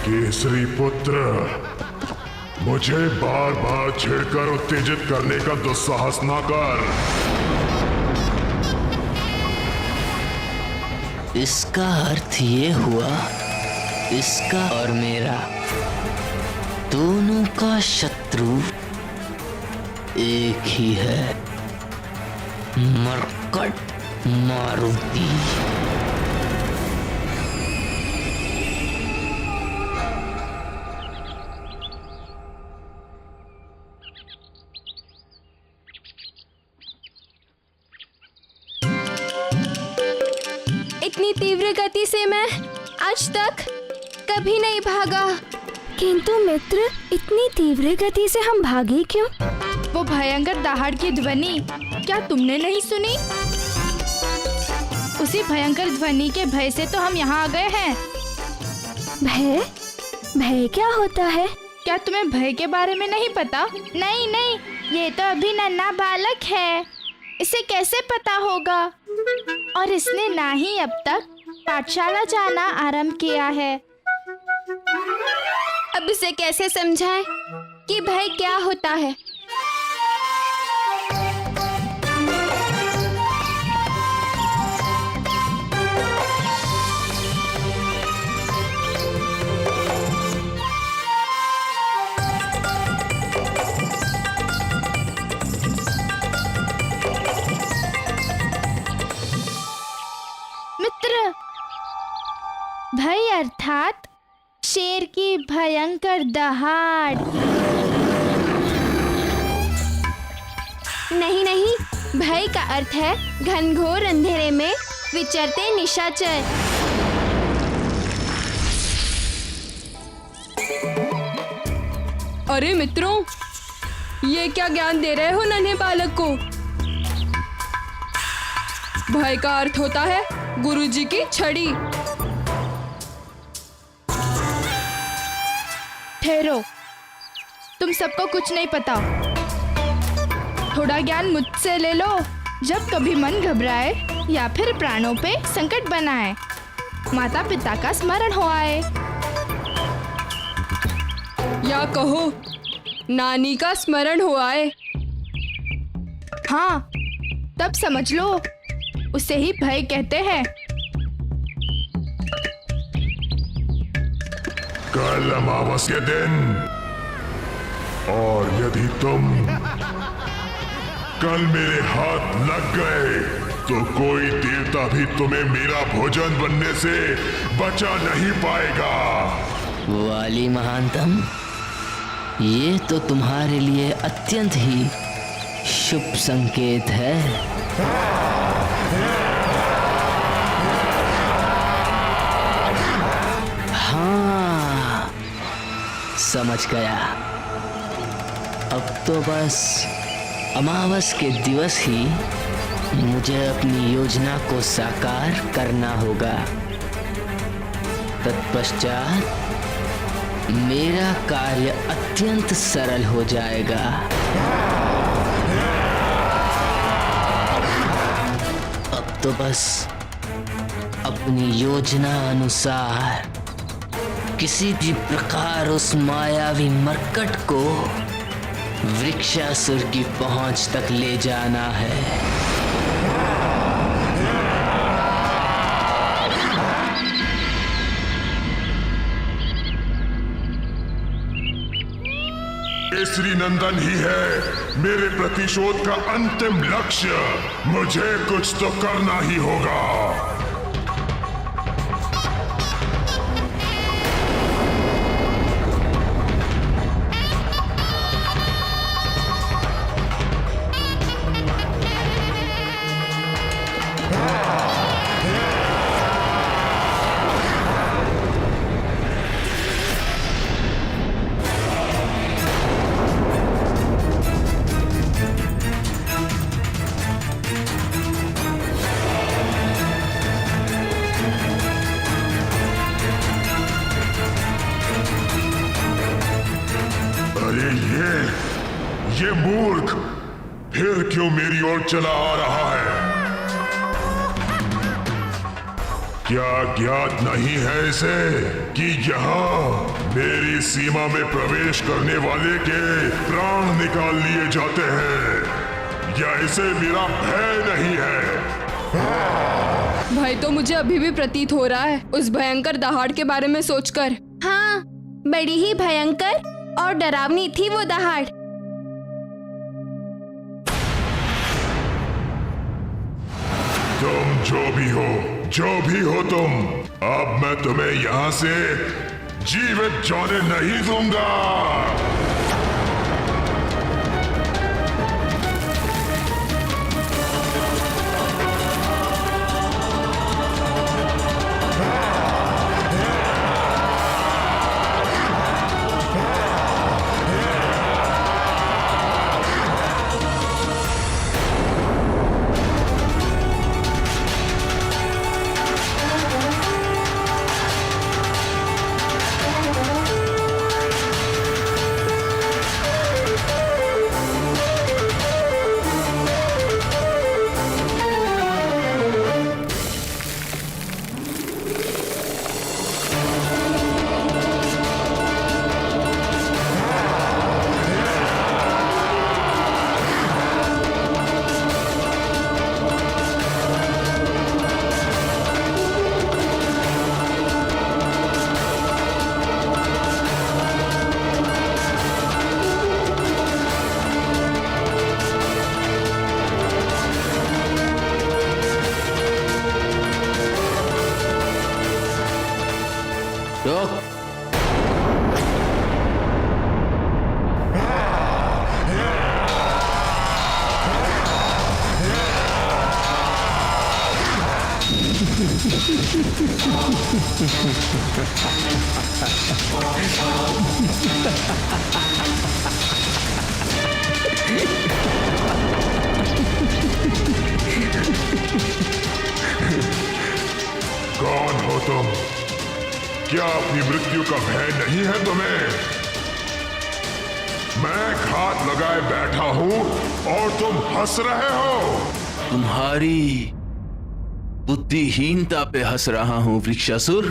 केसरी पुत्र, मुझे बार बार छेड़कर उत्तेजित करने का दुस्साहस ना कर। इसका अर्थ ये हुआ, इसका और मेरा दोनों का शत्रु एक ही है, मरकट मारुति। इतनी तीव्र गति से मैं आज तक कभी नहीं भागा। किंतु मित्र, इतनी तीव्र गति से हम भागे क्यों? वो भयंकर दहाड़ की ध्वनि क्या तुमने नहीं सुनी? उसी भयंकर ध्वनि के भय से तो हम यहाँ आ गए हैं। भय? भय क्या होता है? क्या तुम्हें भय के बारे में नहीं पता? नहीं नहीं, ये तो अभी नन्हा बालक है, इसे कैसे पता होगा? और इसने ना ही अब तक पाठशाला जाना आरंभ किया है। अब इसे कैसे समझाएं कि भय क्या होता है? मित्र, भय अर्थात शेर की भयंकर दहाड़। नहीं नहीं, भय का अर्थ है घनघोर अंधेरे में विचरते निशाचर। अरे मित्रों, ये क्या ज्ञान दे रहे हो नन्हे बालक को? भय का अर्थ होता है गुरुजी की छड़ी। ठहरो, तुम सबको कुछ नहीं पता। थोड़ा ज्ञान मुझसे ले लो। जब कभी मन घबराए या फिर प्राणों पे संकट बनाए, माता पिता का स्मरण हो आए, या कहो नानी का स्मरण हो आए, हाँ तब समझ लो, उसे ही भय कहते हैं। कल अमावस के दिन, और यदि तुम कल मेरे हाथ लग गए तो कोई देवता भी तुम्हें मेरा भोजन बनने से बचा नहीं पाएगा। वाली महानतम, ये तो तुम्हारे लिए अत्यंत ही शुभ संकेत है। हाँ, समझ गया। अब तो बस अमावस के दिवस ही मुझे अपनी योजना को साकार करना होगा। तत्पश्चात मेरा कार्य अत्यंत सरल हो जाएगा। अब तो बस अपनी योजना अनुसार किसी भी प्रकार उस मायावी मरकट को वृक्षासुर की पहुंच तक ले जाना है। केसरी नंदन ही है मेरे प्रतिशोध का अंतिम लक्ष्य। मुझे कुछ तो करना ही होगा। ये मूर्ख फिर क्यों मेरी ओर चला आ रहा है? क्या ज्ञात नहीं है इसे कि यहाँ मेरी सीमा में प्रवेश करने वाले के प्राण निकाल लिए जाते हैं? या इसे मेरा भय नहीं है? भय तो मुझे अभी भी प्रतीत हो रहा है उस भयंकर दहाड़ के बारे में सोचकर। हाँ, बड़ी ही भयंकर और डरावनी थी वो दहाड़। तुम जो भी हो तुम, अब मैं तुम्हें यहाँ से जीवित जाने नहीं दूंगा। रोक। कौन हो तुम? क्या अपनी मृत्यु का भय नहीं है तुम्हें? मैं घात लगाए बैठा हूं और तुम हंस रहे हो। तुम्हारी बुद्धिहीनता पे हंस रहा हूं वृक्षासुर।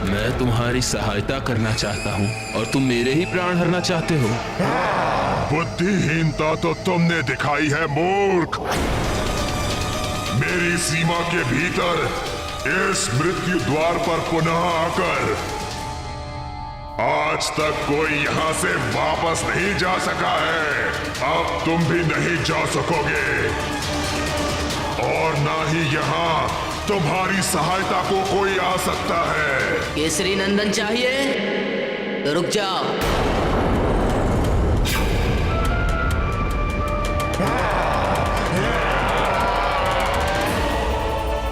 मैं तुम्हारी सहायता करना चाहता हूं और तुम मेरे ही प्राण हरना चाहते हो। बुद्धिहीनता तो तुमने दिखाई है मूर्ख। मेरी सीमा के भीतर इस मृत्यु द्वार पर पुनः आकर आज तक कोई यहां से वापस नहीं जा सका है। अब तुम भी नहीं जा सकोगे और ना ही यहां तुम्हारी सहायता को कोई आ सकता है। केसरी नंदन चाहिए तो रुक जाओ।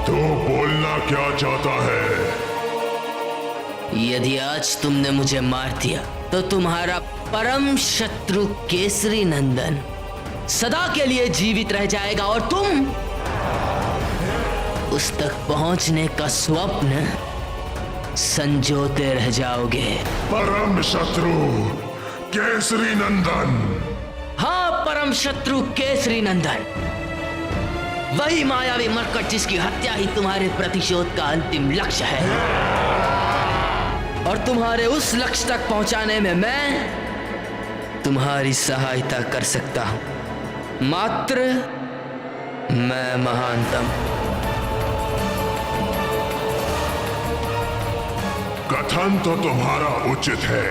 तो बोलना क्या चाहता है? यदि आज तुमने मुझे मार दिया तो तुम्हारा परम शत्रु केसरी नंदन सदा के लिए जीवित रह जाएगा और तुम उस तक पहुंचने का स्वप्न संजोते रह जाओगे। परम शत्रु केसरी नंदन। हाँ, परम शत्रु केसरी नंदन, वही मायावी मरकट जिसकी हत्या ही तुम्हारे प्रतिशोध का अंतिम लक्ष्य है। और तुम्हारे उस लक्ष्य तक पहुंचाने में मैं तुम्हारी सहायता कर सकता हूं। मात्र मैं महानतम। कथन तो तुम्हारा उचित है।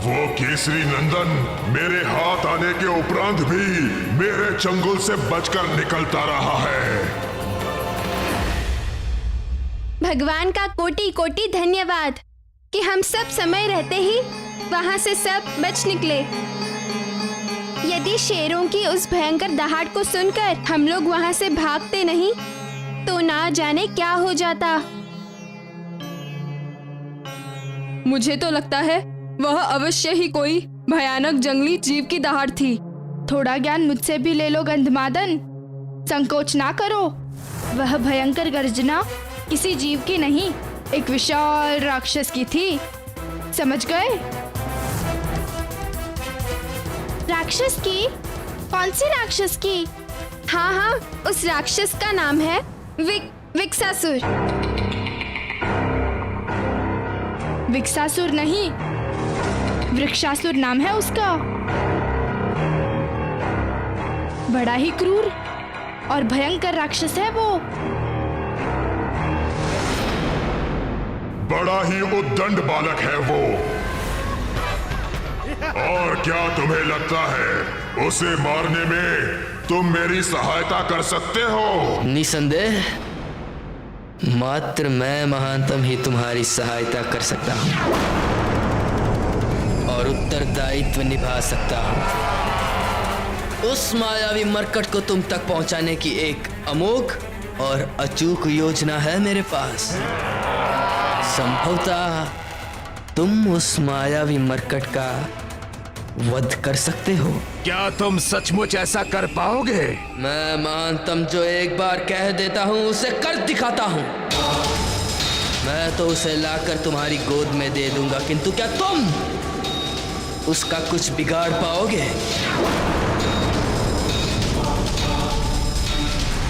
वो केसरी नंदन मेरे हाथ आने के उपरांत भी मेरे चंगुल से बचकर निकलता रहा है। भगवान का कोटि कोटि धन्यवाद कि हम सब समय रहते ही वहां से सब बच निकले। यदि शेरों की उस भयंकर दहाड़ को सुनकर हम लोग वहां से भागते नहीं तो ना जाने क्या हो जाता। मुझे तो लगता है वह अवश्य ही कोई भयानक जंगली जीव की दहाड़ थी। थोड़ा ज्ञान मुझसे भी ले लो गंधमादन, संकोच ना करो। वह भयंकर गर्जना किसी जीव की नहीं, एक विशाल राक्षस की थी। समझ गए? राक्षस की? कौन सी राक्षस की? हाँ हाँ, उस राक्षस का नाम है विक्सासुर। विक्सासुर नहीं, वृक्षासुर नाम है उसका। बड़ा ही क्रूर और भयंकर राक्षस है वो। बड़ा ही उद्दंड बालक है वो। और क्या तुम्हें लगता है उसे मारने में तुम मेरी सहायता कर सकते हो? निसंदेह मात्र मैं महानतम ही तुम्हारी सहायता कर सकता हूं और उत्तरदायित्व निभा सकता हूं। उस मायावी मरकट को तुम तक पहुंचाने की एक अमोघ और अचूक योजना है मेरे पास। संभवतः तुम उस मायावी मरकट का वध कर सकते हो। क्या तुम सचमुच ऐसा कर पाओगे? मैं महानतम जो एक बार कह देता हूं उसे कर दिखाता हूं। मैं तो उसे लाकर तुम्हारी गोद में दे दूंगा, किंतु क्या तुम उसका कुछ बिगाड़ पाओगे?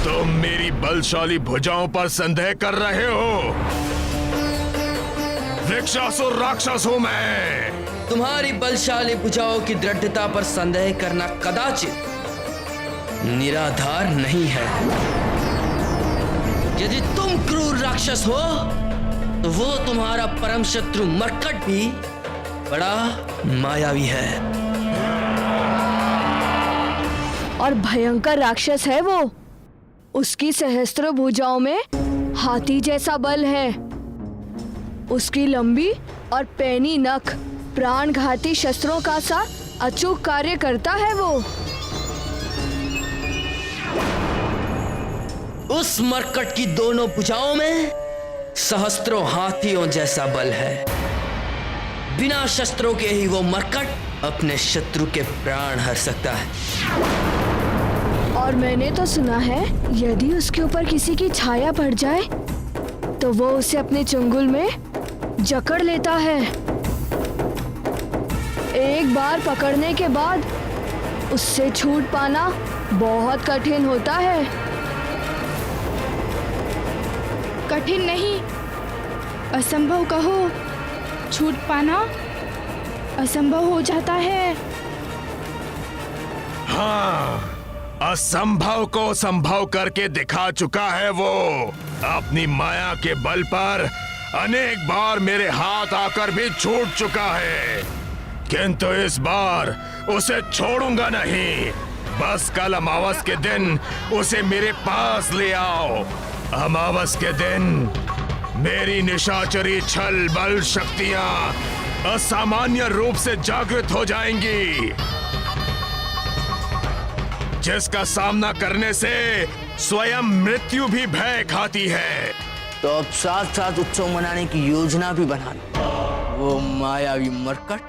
तुम मेरी बलशाली भुजाओं पर संदेह कर रहे हो? वृक्षासुर राक्षस हूं मैं। तुम्हारी बलशाली भुजाओं की दृढ़ता पर संदेह करना कदाचित निराधार नहीं है। यदि तुम क्रूर राक्षस हो तो वो तुम्हारा परम शत्रु मरकट भी बड़ा मायावी है और भयंकर राक्षस है वो। उसकी सहस्त्र भुजाओं में हाथी जैसा बल है। उसकी लंबी और पैनी नख प्राणघाती शस्त्रों का सा अचूक कार्य करता है वो। उस मरकट की दोनों भुजाओं में सहस्त्रों हाथियों जैसा बल है। बिना शस्त्रों के ही वो मरकट अपने शत्रु के प्राण हर सकता है। और मैंने तो सुना है यदि उसके ऊपर किसी की छाया पड़ जाए तो वो उसे अपने चंगुल में जकड़ लेता है। एक बार पकड़ने के बाद उससे छूट पाना बहुत कठिन होता है। कठिन नहीं, असंभव कहो। छूट पाना असंभव हो जाता है। हाँ, असंभव को संभव करके दिखा चुका है वो। अपनी माया के बल पर अनेक बार मेरे हाथ आकर भी छूट चुका है, किंतु इस बार उसे छोड़ूंगा नहीं। बस कल अमावस के दिन उसे मेरे पास ले आओ। अमावस के दिन मेरी निशाचरी छल बल शक्तियां असामान्य रूप से जागृत हो जाएंगी, जिसका सामना करने से स्वयं मृत्यु भी भय खाती है। तो अब साथ साथ उत्सव मनाने की योजना भी बना लो। वो मायावी मरकट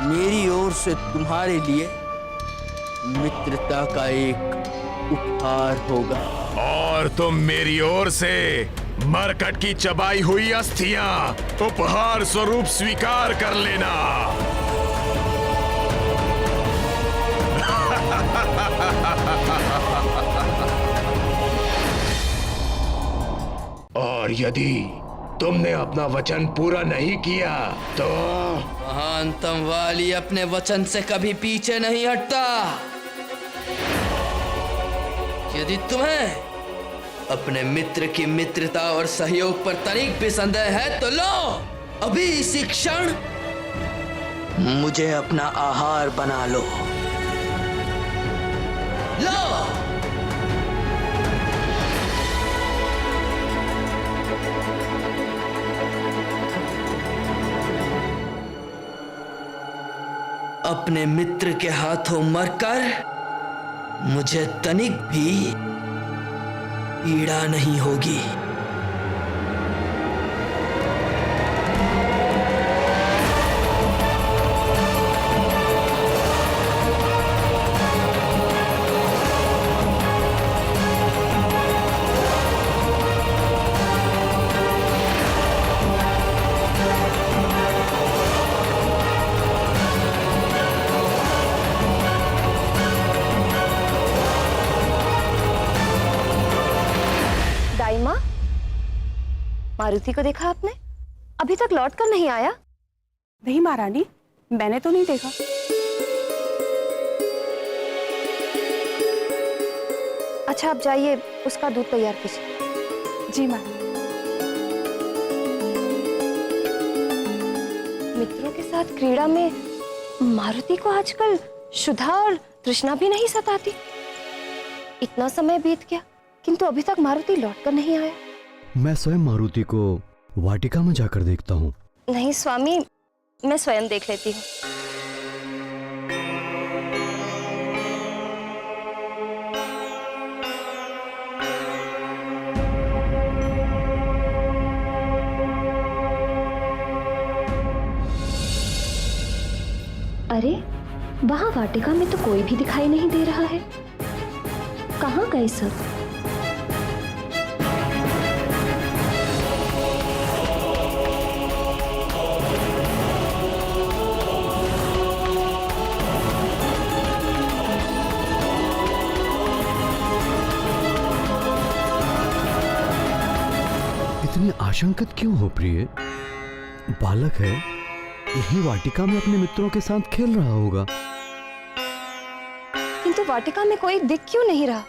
मेरी ओर से तुम्हारे लिए मित्रता का एक उपहार होगा। और तुम मेरी ओर से मरकट की चबाई हुई अस्थियां उपहार स्वरूप स्वीकार कर लेना। और यदि तुमने अपना वचन पूरा नहीं किया तो महानतम वाली अपने वचन से कभी पीछे नहीं हटता। यदि तुम्हें अपने मित्र की मित्रता और सहयोग पर तनिक भी संदेह है तो लो, अभी इसी क्षण मुझे अपना आहार बना लो। लो, अपने मित्र के हाथों मरकर मुझे तनिक भी पीड़ा नहीं होगी। मारुति को देखा आपने? अभी तक लौट कर नहीं आया। नहीं महारानी, मैंने तो नहीं देखा। अच्छा, आप जाइए, उसका दूध तैयार कीजिए। जी माँ। मित्रों के साथ क्रीड़ा में मारुति को आजकल शुद्धा और तृष्णा भी नहीं सताती। इतना समय बीत गया किंतु अभी तक मारुति लौट कर नहीं आया। मैं स्वयं मारुति को वाटिका में जाकर देखता हूँ। नहीं स्वामी, मैं स्वयं देख लेती हूँ। अरे, वहां वाटिका में तो कोई भी दिखाई नहीं दे रहा है। कहाँ गए सब? इतनी आशंकित क्यों हो प्रिय? बालक है, यही वाटिका में अपने मित्रों के साथ खेल रहा होगा। किंतु वाटिका में कोई दिख क्यों नहीं रहा?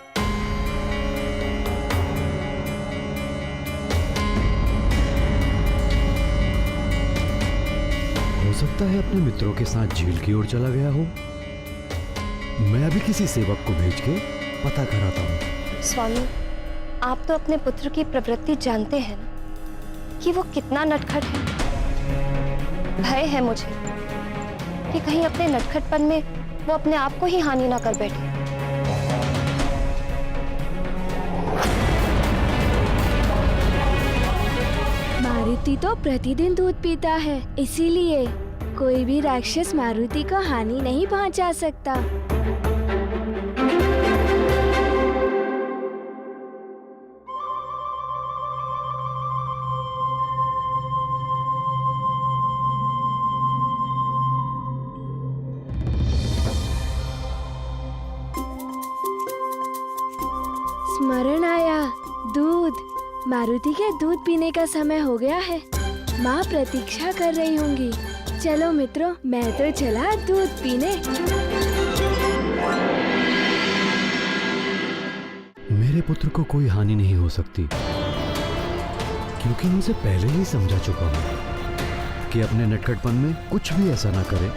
हो सकता है अपने मित्रों के साथ झील की ओर चला गया हो। मैं अभी किसी सेवक को भेज के पता कराता हूँ। स्वामी, आप तो अपने पुत्र की प्रवृत्ति जानते हैं ना, कि वो कितना नटखट है। भय है मुझे कि कहीं अपने नटखटपन में वो अपने आप को ही हानि ना कर बैठे। मारुति तो प्रतिदिन दूध पीता है, इसीलिए कोई भी राक्षस मारुति को हानि नहीं पहुंचा सकता। स्मरण आया, दूध। मारुति के दूध पीने का समय हो गया है। माँ प्रतीक्षा कर रही होंगी। चलो मित्रों, मैं तो चला दूध पीने। मेरे पुत्र को कोई हानि नहीं हो सकती, क्योंकि मैं उसे पहले ही समझा चुका हूँ कि अपने नटखटपन में कुछ भी ऐसा ना करे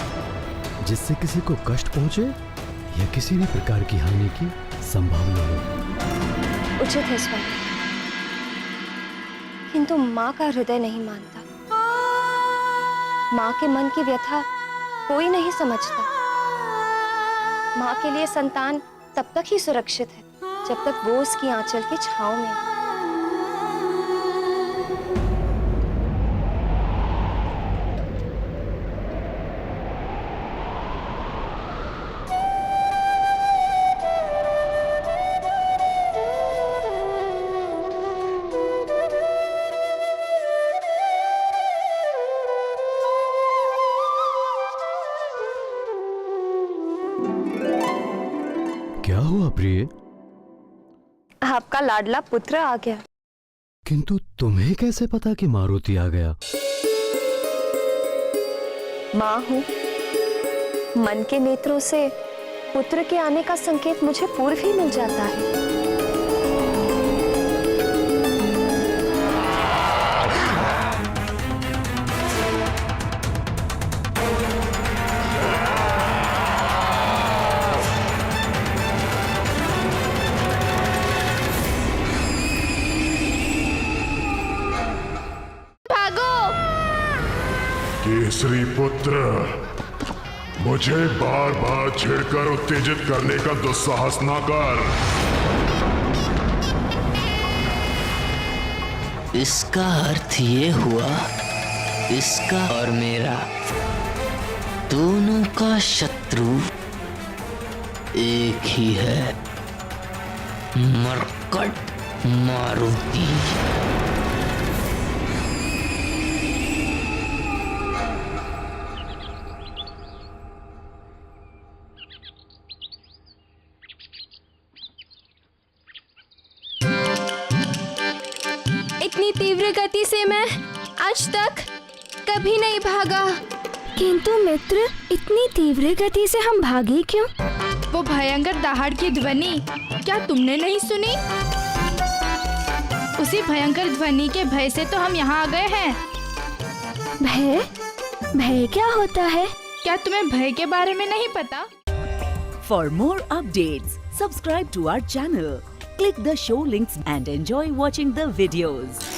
जिससे किसी को कष्ट पहुंचे या किसी भी प्रकार की हानि की संभावना हो। उचित है स्वामी, किंतु माँ का हृदय नहीं मानता। माँ के मन की व्यथा कोई नहीं समझता। माँ के लिए संतान तब तक ही सुरक्षित है जब तक वो उसकी आंचल की छांव में है। क्या हुआ प्रिय? आपका लाडला पुत्र आ गया। किंतु तुम्हें कैसे पता कि मारुति आ गया? माँ हूँ, मन के नेत्रों से पुत्र के आने का संकेत मुझे पूर्व ही मिल जाता है। केसरी पुत्र, मुझे बार बार छेड़कर उत्तेजित करने का दुस्साहस ना कर। इसका अर्थ ये हुआ, इसका और मेरा दोनों का शत्रु एक ही है, मरकट मारुति। इतनी तीव्र गति से मैं आज तक कभी नहीं भागा। किंतु मित्र, इतनी तीव्र गति से हम भागे क्यों? वो भयंकर दहाड़ की ध्वनि क्या तुमने नहीं सुनी? उसी भयंकर ध्वनि के भय से तो हम यहाँ आ गए हैं। भय? भय क्या होता है? क्या तुम्हें भय के बारे में नहीं पता? For more updates, subscribe to our channel, click the show links and enjoy watching the videos.